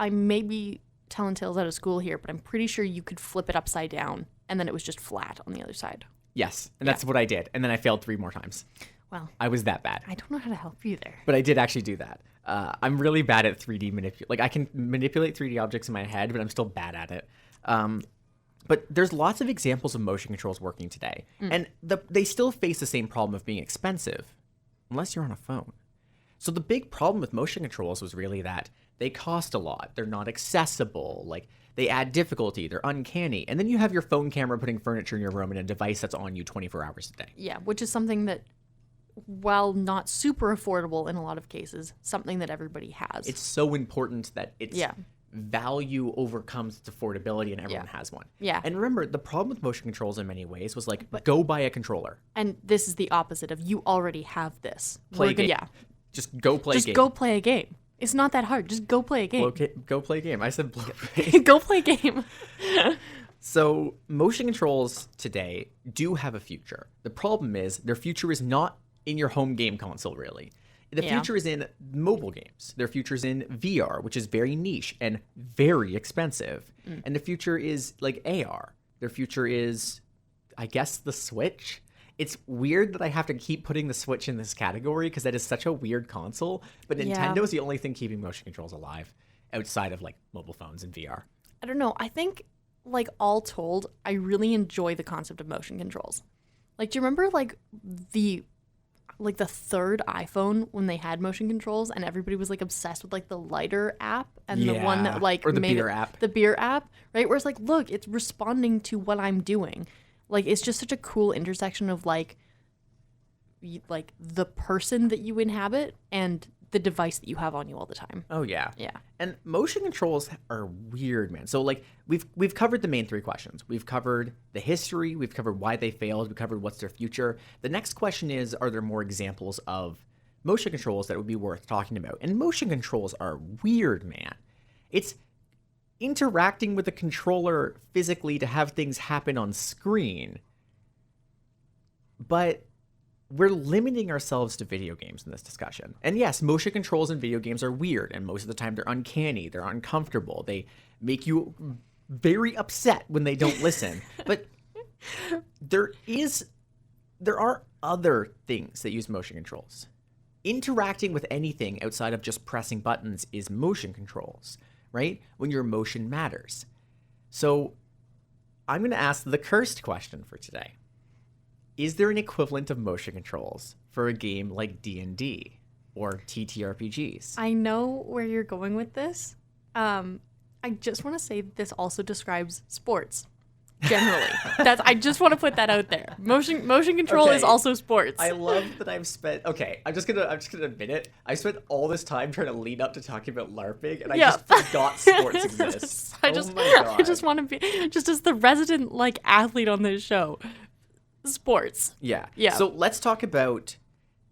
I may be telling tales out of school here, but I'm pretty sure you could flip it upside down and then it was just flat on the other side. Yes, and that's what I did, and then I failed 3 more times. Well, I was that bad. I don't know how to help you there. But I did actually do that. I'm really bad at 3D manipulate. I can manipulate 3D objects in my head, but I'm still bad at it. But there's lots of examples of motion controls working today, and they still face the same problem of being expensive, unless you're on a phone. So the big problem with motion controls was really that they cost a lot. They're not accessible. They add difficulty. They're uncanny. And then you have your phone camera putting furniture in your room and a device that's on you 24 hours a day. Yeah, which is something that, while not super affordable in a lot of cases, something that everybody has. It's so important that its Yeah. value overcomes its affordability and everyone has one. Yeah. And remember, the problem with motion controls in many ways was like, go buy a controller. And this is the opposite of you already have this. Play a game. Yeah. Just go play a game. Just go play a game. It's not that hard. Just go play a game. Go play a game. I said Go play a game. So motion controls today do have a future. The problem is their future is not in your home game console, really. The future is in mobile games. Their future is in VR, which is very niche and very expensive. And the future is like AR. Their future is, I guess, the Switch. It's weird that I have to keep putting the Switch in this category because that is such a weird console. But Nintendo is the only thing keeping motion controls alive outside of like mobile phones and VR. I don't know. I think, like, all told, I really enjoy the concept of motion controls. Like, do you remember like the third iPhone when they had motion controls and everybody was like obsessed with like the lighter app and the one that like or the made beer app. The beer app, right? Where it's like, look, it's responding to what I'm doing. Like, it's just such a cool intersection of like the person that you inhabit and the device that you have on you all the time. Oh yeah. Yeah. And motion controls are weird, man. So like we've covered the main three questions. We've covered the history, we've covered why they failed, we covered what's their future. The next question is, are there more examples of motion controls that would be worth talking about? And motion controls are weird, man. It's interacting with a controller physically to have things happen on screen. But we're limiting ourselves to video games in this discussion. And yes, motion controls in video games are weird, and most of the time they're uncanny, they're uncomfortable, they make you very upset when they don't listen. But there are other things that use motion controls. Interacting with anything outside of just pressing buttons is motion controls, right? When your motion matters. So I'm going to ask the cursed question for today. Is there an equivalent of motion controls for a game like D&D or TTRPGs? I know where you're going with this. I just want to say that this also describes sports. Generally. I just want to put that out there. Motion control is also sports. I love that I've spent I'm just gonna admit it. I spent all this time trying to lead up to talking about LARPing and I just forgot sports exists. I just want to be just as the resident like athlete on this show. Sports. Yeah. Yeah. So let's talk about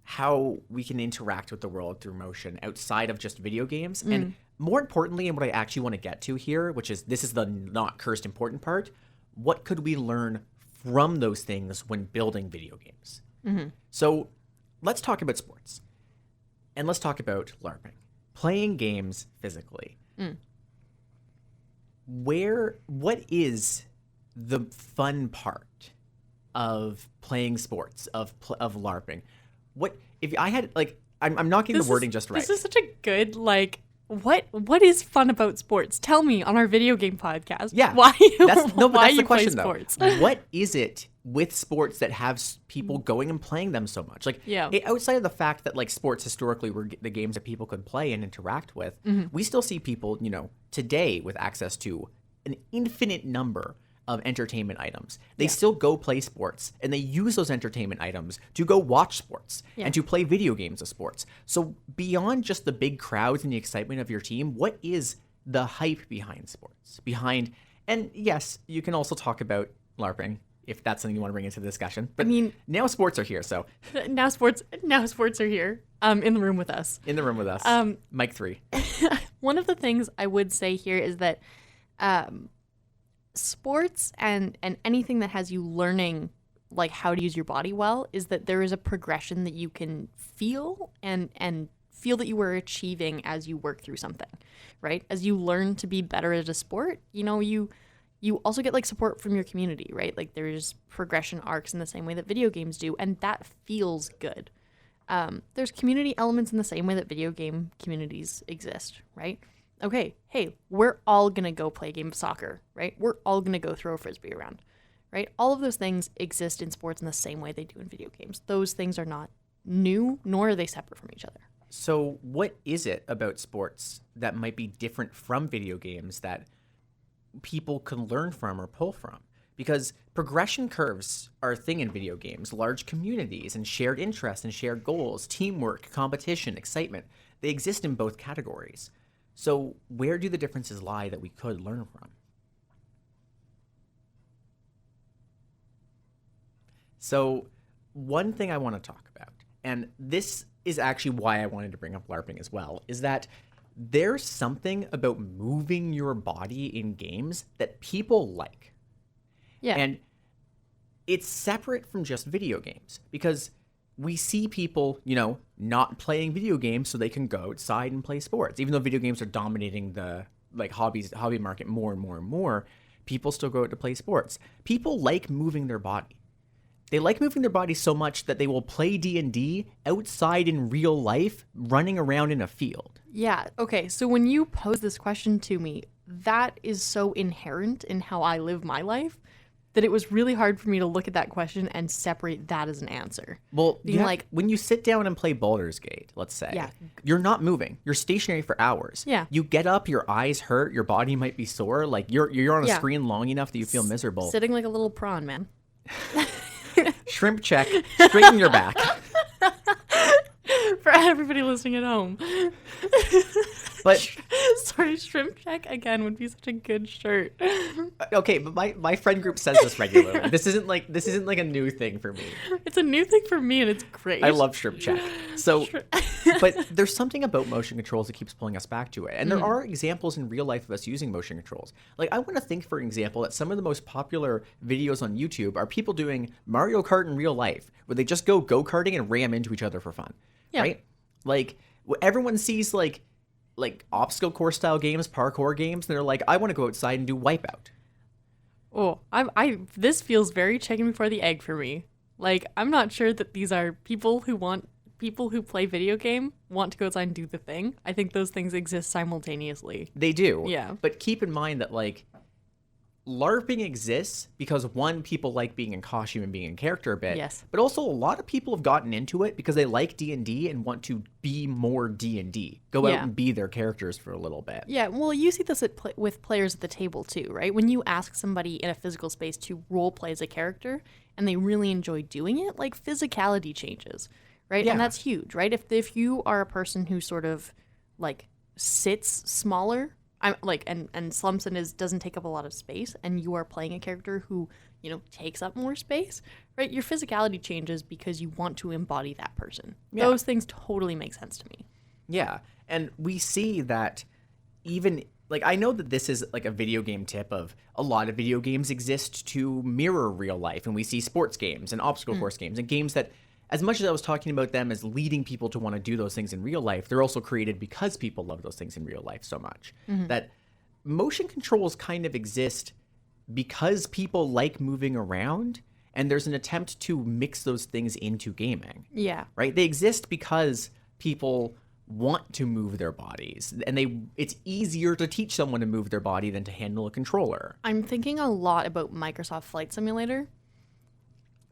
how we can interact with the world through motion outside of just video games. And more importantly, and what I actually want to get to here, which is this is the not cursed important part, what could we learn from those things when building video games? So let's talk about sports. And let's talk about LARPing. Playing games physically. What is the fun part of playing sports, of LARPing? What if I had like I'm not getting the wording just right. This is such a good like what is fun about sports? Tell me on our video game podcast. Yeah. Why that's the question play sports? though. What is it with sports that have people going and playing them so much? Like outside of the fact that like sports historically were the games that people could play and interact with, we still see people, today with access to an infinite number of entertainment items. They still go play sports and they use those entertainment items to go watch sports and to play video games of sports. So beyond just the big crowds and the excitement of your team, what is the hype behind sports? And yes, you can also talk about LARPing if that's something you want to bring into the discussion. But now sports are here, so. Now sports are here in the room with us. Mic 3. One of the things I would say here is that sports and anything that has you learning like how to use your body well is that there is a progression that you can feel and feel that you are achieving as you work through something, right? As you learn to be better at a sport, you also get like support from your community, right? Like there's progression arcs in the same way that video games do, and that feels good. There's community elements in the same way that video game communities exist, right? Okay, hey, we're all going to go play a game of soccer, right? We're all going to go throw a frisbee around, right? All of those things exist in sports in the same way they do in video games. Those things are not new, nor are they separate from each other. So what is it about sports that might be different from video games that people can learn from or pull from. Because progression curves are a thing in video games, large communities and shared interests and shared goals, teamwork, competition, excitement. They exist in both categories. So where do the differences lie that we could learn from? So one thing I want to talk about, and this is actually why I wanted to bring up LARPing as well, is that there's something about moving your body in games that people like. Yeah. And it's separate from just video games because we see people, not playing video games so they can go outside and play sports. Even though video games are dominating the hobby market more and more and more, people still go out to play sports. People like moving their body. They like moving their body so much that they will play D&D outside in real life, running around in a field. Yeah. Okay. So when you pose this question to me, that is so inherent in how I live my life that it was really hard for me to look at that question and separate that as an answer. Well, when you sit down and play Baldur's Gate, let's say, you're not moving. You're stationary for hours. Yeah. You get up, your eyes hurt, your body might be sore. Like you're on a screen long enough that you feel miserable. Sitting like a little prawn, man. Shrimp check, straighten your back. For everybody listening at home. But sorry, shrimp check again would be such a good shirt. Okay, but my friend group says this regularly. This isn't like a new thing for me. It's a new thing for me, and it's great. I love shrimp check. So, but there's something about motion controls that keeps pulling us back to it, and there are examples in real life of us using motion controls. Like I want to think, for example, that some of the most popular videos on YouTube are people doing Mario Kart in real life, where they just go karting and ram into each other for fun. Yeah. Right? Like everyone sees like obstacle course style games, parkour games, and they're like, I want to go outside and do Wipeout. Oh, this feels very chicken before the egg for me. Like, I'm not sure that these are people who play video game want to go outside and do the thing. I think those things exist simultaneously. They do. Yeah. But keep in mind that LARPing exists because one, people like being in costume and being in character a bit. Yes. But also a lot of people have gotten into it because they like D&D and want to be more D&D. Go out and be their characters for a little bit. Yeah, well, you see this with players at the table too, right? When you ask somebody in a physical space to role play as a character and they really enjoy doing it, like physicality changes, right? Yeah. And that's huge, right? If you are a person who sort of like sits smaller, and slumps and doesn't take up a lot of space, and you are playing a character who, takes up more space, right? Your physicality changes because you want to embody that person. Yeah. Those things totally make sense to me. Yeah. And we see that even, I know that this is like a video game tip of a lot of video games exist to mirror real life. And we see sports games and obstacle course games and games that, as much as I was talking about them as leading people to want to do those things in real life, they're also created because people love those things in real life so much. That motion controls kind of exist because people like moving around, and there's an attempt to mix those things into gaming. Yeah. Right? They exist because people want to move their bodies, and it's easier to teach someone to move their body than to handle a controller. I'm thinking a lot about Microsoft Flight Simulator.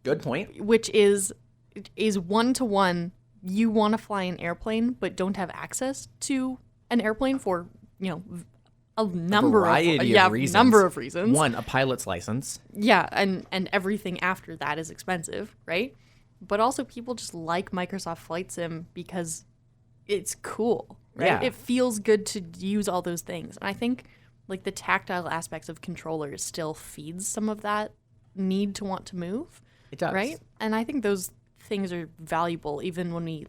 Good point. Which is one-to-one. You want to fly an airplane but don't have access to an airplane for a number of reasons. Number of reasons. One, a pilot's license. Yeah, and everything after that is expensive, right? But also people just like Microsoft Flight Sim because it's cool, right? Yeah. It feels good to use all those things. And I think the tactile aspects of controllers still feeds some of that need to want to move. It does. Right? And I think those things are valuable even when we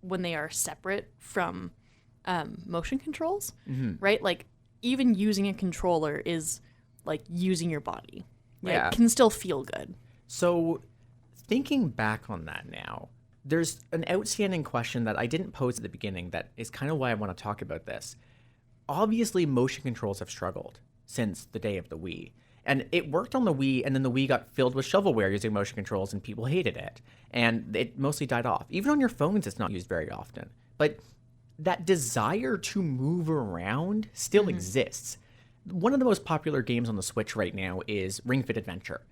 when they are separate from motion controls, right? Even using a controller is using your body, right? Yeah. Can still feel good. So thinking back on that now, there's an outstanding question that I didn't pose at the beginning that is kind of why I want to talk about this. Obviously, motion controls have struggled since the day of the Wii. And it worked on the Wii, and then the Wii got filled with shovelware using motion controls, and people hated it. And it mostly died off. Even on your phones, it's not used very often. But that desire to move around still exists. One of the most popular games on the Switch right now is Ring Fit Adventure.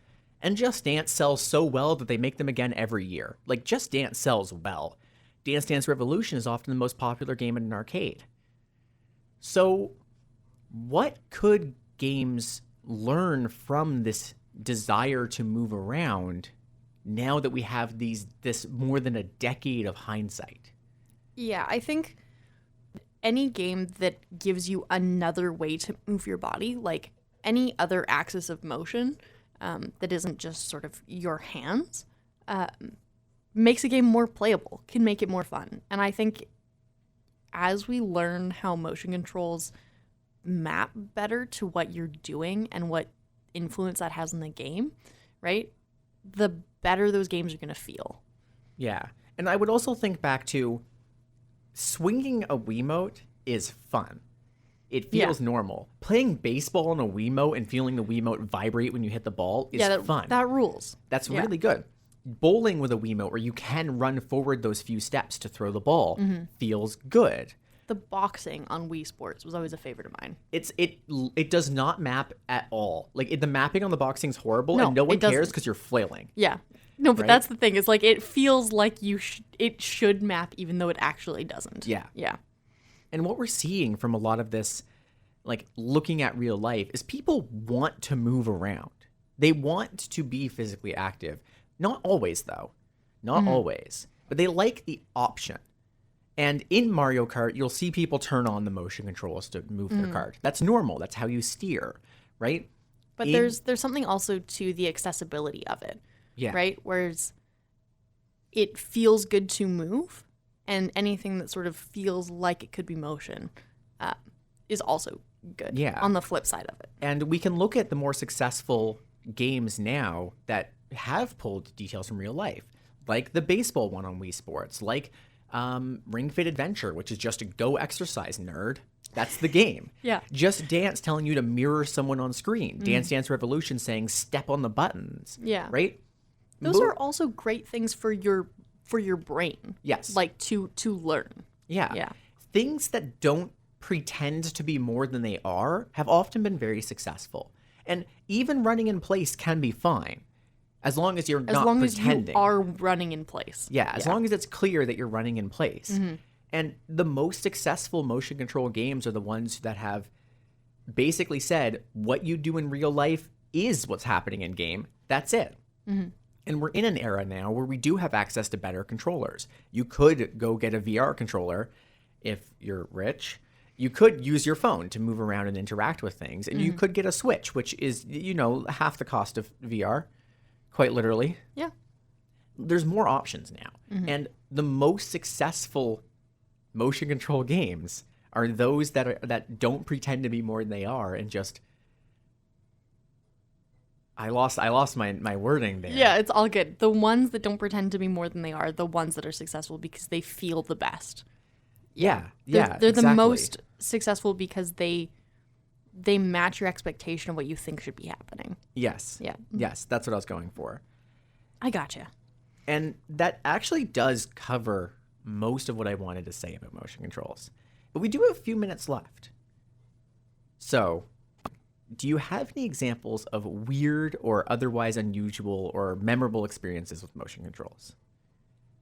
And Just Dance sells so well that they make them again every year. Just Dance sells well. Dance Dance Revolution is often the most popular game in an arcade. So what could games learn from this desire to move around now that we have this more than a decade of hindsight? Yeah, I think any game that gives you another way to move your body, like any other axis of motion that isn't just sort of your hands, makes a game more playable, can make it more fun. And I think as we learn how motion controls map better to what you're doing and what influence that has in the game, right, the better those games are going to feel. Yeah. And I would also think back to swinging a Wiimote is fun. It feels normal. Playing baseball on a Wiimote and feeling the Wiimote vibrate when you hit the ball is fun. That rules. That's really good. Bowling with a Wiimote where you can run forward those few steps to throw the ball feels good. The boxing on Wii Sports was always a favorite of mine. It does not map at all. Like the mapping on the boxing is horrible, No, and no one it doesn't. cares because you're flailing. Yeah. No, but Right? that's the thing. It's like it feels like it should map even though it actually doesn't. Yeah. Yeah. And what we're seeing from a lot of this, like looking at real life, is people want to move around. They want to be physically active. Not always, though. Not always. But they like the option. And in Mario Kart, you'll see people turn on the motion controls to move their cart. That's normal. That's how you steer, right? But there's something also to the accessibility of it. Yeah. Right? Whereas it feels good to move, and anything that sort of feels like it could be motion is also good. Yeah. On the flip side of it. And we can look at the more successful games now that have pulled details from real life, like the baseball one on Wii Sports, like Ring Fit Adventure, which is just a go exercise, nerd. That's the game. Yeah. Just Dance telling you to mirror someone on screen. Dance Dance Revolution saying step on the buttons. Yeah. Right? Those are also great things for your brain. Yes. Like to learn. Yeah. Yeah. Things that don't pretend to be more than they are have often been very successful. And even running in place can be fine. As long as you're not As long pretending. as you are running in place. Yeah, as long as it's clear that you're running in place. And the most successful motion control games are the ones that have basically said what you do in real life is what's happening in game. That's it. And we're in an era now where we do have access to better controllers. You could go get a VR controller if you're rich. You could use your phone to move around and interact with things. And you could get a Switch, which is, half the cost of VR. Quite literally. Yeah. There's more options now. And the most successful motion control games are those that don't pretend to be more than they are and just I lost my wording there. Yeah, it's all good. The ones that don't pretend to be more than they are, the ones that are successful because they feel the best. Yeah. They're exactly. the most successful because they match your expectation of what you think should be happening. Yes. Yeah. Yes, that's what I was going for. I gotcha. And that actually does cover most of what I wanted to say about motion controls. But we do have a few minutes left. So, do you have any examples of weird or otherwise unusual or memorable experiences with motion controls?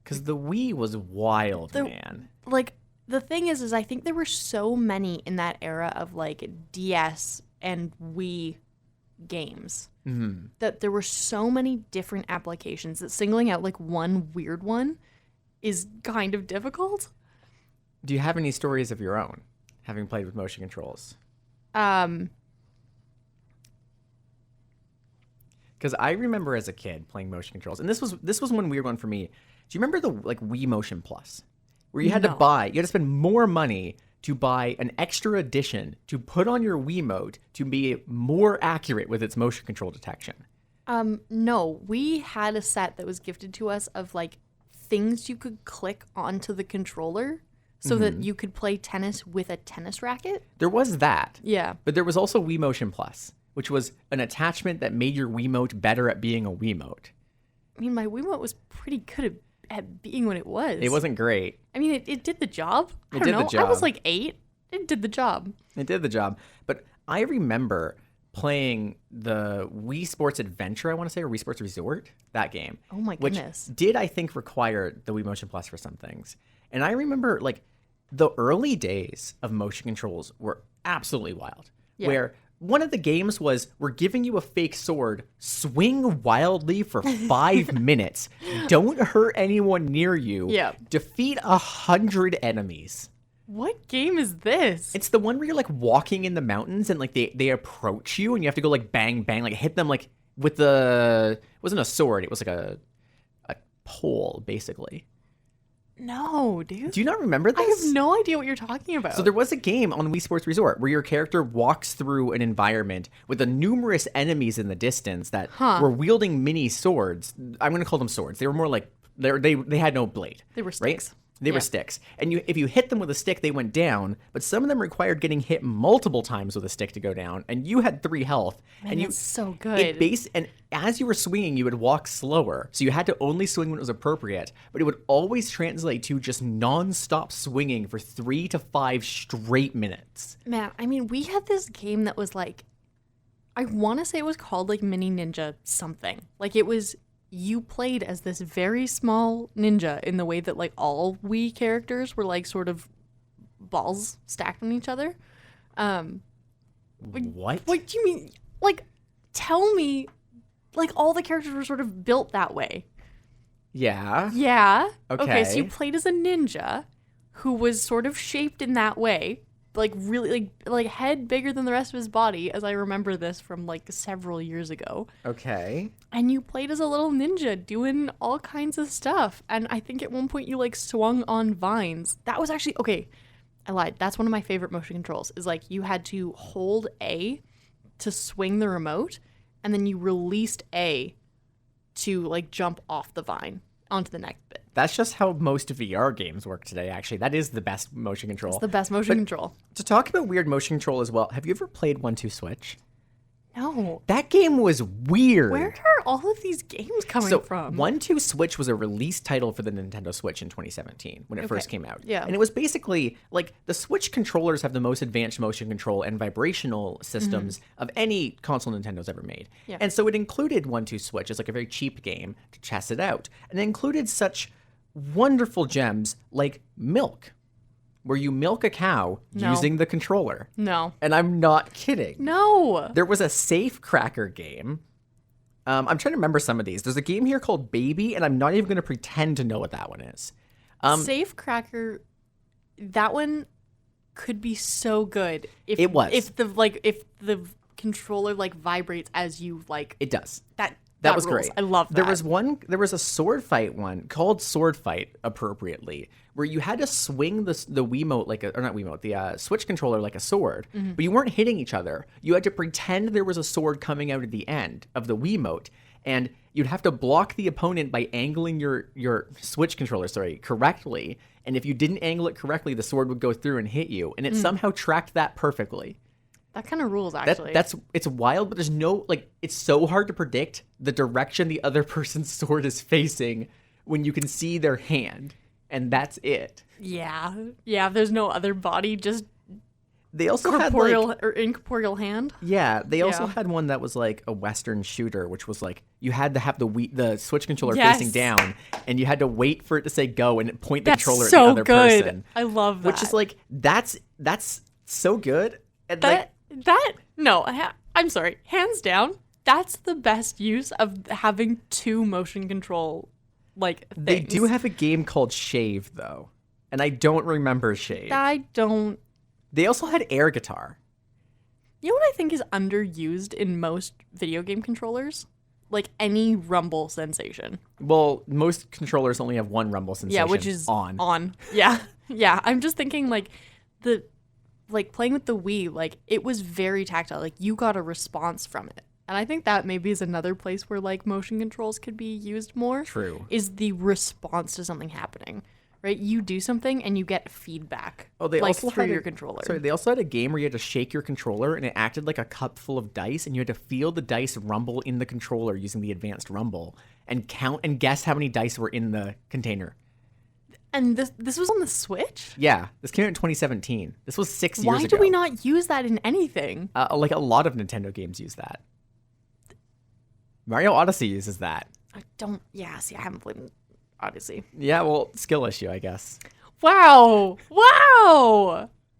Because the Wii was wild, man. Like, the thing is I think there were so many in that era of, like, DS and Wii games that there were so many different applications that singling out, like, one weird one is kind of difficult. Do you have any stories of your own, having played with motion controls? Because I remember as a kid playing motion controls, and this was one weird one for me. Do you remember the Wii Motion Plus, where you had to spend more money to buy an extra edition to put on your Wiimote to be more accurate with its motion control detection? No, we had a set that was gifted to us of, like, things you could click onto the controller so that you could play tennis with a tennis racket. There was that. Yeah. But there was also Wii Motion Plus, which was an attachment that made your Wiimote better at being a Wiimote. I mean, my Wiimote was pretty good at being what it was. It wasn't great. I mean, it did the job. I don't did know. the job. I was like 8. It did the job. It did the job. But I remember playing the Wii Sports Adventure, I want to say, or Wii Sports Resort, that game. Oh my goodness. Which did, I think, require the Wii Motion Plus for some things. And I remember, like, the early days of motion controls were absolutely wild. where one of the games was we're giving you a fake sword, swing wildly for 5 minutes, don't hurt anyone near you, defeat 100 enemies. What game is this? It's the one where you're like walking in the mountains and like they approach you and you have to go like bang bang, like hit them like with it wasn't a sword, it was like a pole basically. No, dude. Do you not remember this? I have no idea what you're talking about. So there was a game on Wii Sports Resort where your character walks through an environment with the numerous enemies in the distance that were wielding mini swords. I'm going to call them swords. They were more like they had no blade. They were sticks. Right? They were sticks. And if you hit them with a stick, they went down, but some of them required getting hit multiple times with a stick to go down, and you had 3 health. Man, that's so good. And as you were swinging, you would walk slower, so you had to only swing when it was appropriate, but it would always translate to just non-stop swinging for 3 to 5 straight minutes. Man, I mean, we had this game that was like, I want to say it was called like Mini Ninja something. Like it was... You played as this very small ninja in the way that like all Wii characters were like sort of balls stacked on each other. What? What do you mean? Like, tell me, like all the characters were sort of built that way. Yeah. Yeah. Okay. So you played as a ninja who was sort of shaped in that way. Like really like head bigger than the rest of his body, as I remember this from like several years ago. Okay. And you played as a little ninja doing all kinds of stuff. And I think at one point you like swung on vines. That was actually okay. I lied. That's one of my favorite motion controls. Is like you had to hold A to swing the remote, and then you released A to like jump off the vine onto the next bit. That's just how most VR games work today, actually. That is the best motion control. It's the best motion control. To talk about weird motion control as well, have you ever played 1-2 Switch? No. That game was weird. Where are all of these games coming from? 1-2 Switch was a release title for the Nintendo Switch in 2017 when it first came out. Yeah. And it was basically like the Switch controllers have the most advanced motion control and vibrational systems of any console Nintendo's ever made. Yeah. And so it included 1-2 Switch as like a very cheap game to test it out. And it included such wonderful gems like Milk, where you milk a cow using the controller. No. And I'm not kidding. No. There was a safe cracker game. I'm trying to remember some of these. There's a game here called Baby, and I'm not even going to pretend to know what that one is. Safe cracker, that one could be so good. If, It was. If the controller like vibrates as you like. It does. That was rules. great. I love that. There was a sword fight one called Sword Fight appropriately, where you had to swing the Wiimote the Switch controller like a sword, but you weren't hitting each other. You had to pretend there was a sword coming out at the end of the Wiimote, and you'd have to block the opponent by angling your Switch controller, correctly. And if you didn't angle it correctly, the sword would go through and hit you, and it somehow tracked that perfectly. That kind of rules, actually. It's wild, but there's no, it's so hard to predict the direction the other person's sword is facing when you can see their hand, and that's it. Yeah. Yeah, if there's no other body, just they also corporeal had, or incorporeal hand. Yeah, they also had one that was like a Western shooter, which was like you had to have the Switch controller facing down, and you had to wait for it to say go and point the controller at the other person. I love that. Which is like, that's so good. And I'm sorry, hands down, that's the best use of having 2 motion control things. They do have a game called Shave though, and I don't remember Shave. They also had air guitar. You know what I think is underused in most video game controllers? Like any rumble sensation. Well, most controllers only have one rumble sensation. Yeah, which is on. Yeah. Yeah. I'm just thinking playing with the Wii, it was very tactile. You got a response from it. And I think that maybe is another place where motion controls could be used more. True. Is the response to something happening. Right? You do something and you get feedback. Oh, they also through had your controller. Sorry, they also had a game where you had to shake your controller and it acted like a cup full of dice, and you had to feel the dice rumble in the controller using the advanced rumble and count and guess how many dice were in the container. And this was on the Switch? Yeah, this came out in 2017. This was 6 years ago. Why do we not use that in anything? A lot of Nintendo games use that. Mario Odyssey uses that. I haven't played it, obviously. Yeah, well, skill issue, I guess. Wow!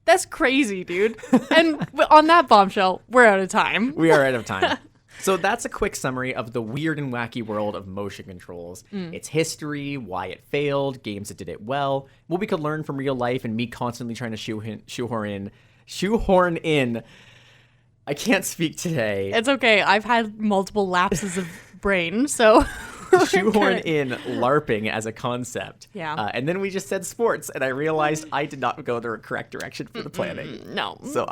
That's crazy, dude. And on that bombshell, we're out of time. We are out of time. So that's a quick summary of the weird and wacky world of motion controls. Its history, why it failed, games that did it well, what we could learn from real life, and me constantly trying to shoehorn in. I can't speak today. It's okay. I've had multiple lapses of brain, so Shoehorn in LARPing as a concept. Yeah. And then we just said sports, and I realized I did not go the correct direction for the planning. no. So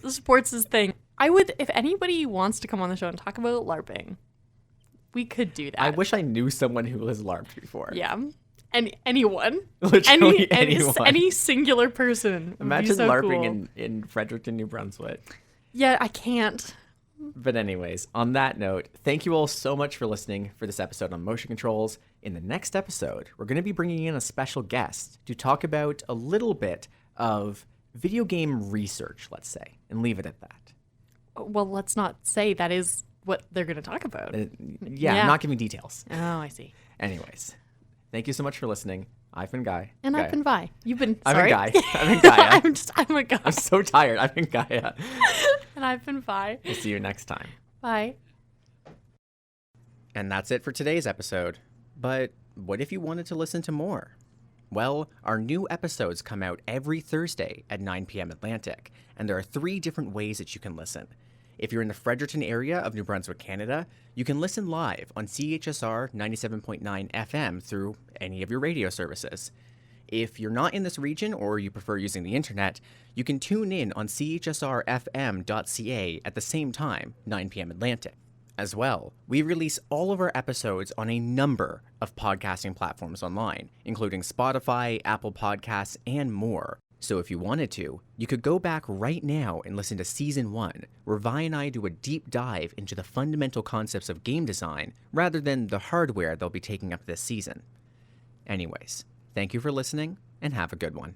sports is thing. I would, if anybody wants to come on the show and talk about LARPing, we could do that. I wish I knew someone who has LARPed before. Yeah. And anyone. Literally anyone. Any singular person. Imagine would be so LARPing cool. in Fredericton, New Brunswick. Yeah, I can't. But anyways, on that note, thank you all so much for listening for this episode on motion controls. In the next episode, we're going to be bringing in a special guest to talk about a little bit of video game research, let's say, and leave it at that. Well, let's not say that is what they're going to talk about. Yeah, I'm not giving details. Oh, I see. Anyways, thank you so much for listening. I've been Guy. And Gaia. I've been Vi. You've been, I've sorry. been Guy. I've been Gaia. I'm a guy. I'm so tired. I've been Gaia. And I've been Vi. We'll see you next time. Bye. And that's it for today's episode. But what if you wanted to listen to more? Well, our new episodes come out every Thursday at 9 p.m. Atlantic, and there are 3 different ways that you can listen. If you're in the Fredericton area of New Brunswick, Canada, you can listen live on CHSR 97.9 FM through any of your radio services. If you're not in this region or you prefer using the internet, you can tune in on chsrfm.ca at the same time, 9 p.m. Atlantic. As well, we release all of our episodes on a number of podcasting platforms online, including Spotify, Apple Podcasts, and more. So if you wanted to, you could go back right now and listen to Season 1, where Vi and I do a deep dive into the fundamental concepts of game design, rather than the hardware they'll be taking up this season. Anyways, thank you for listening, and have a good one.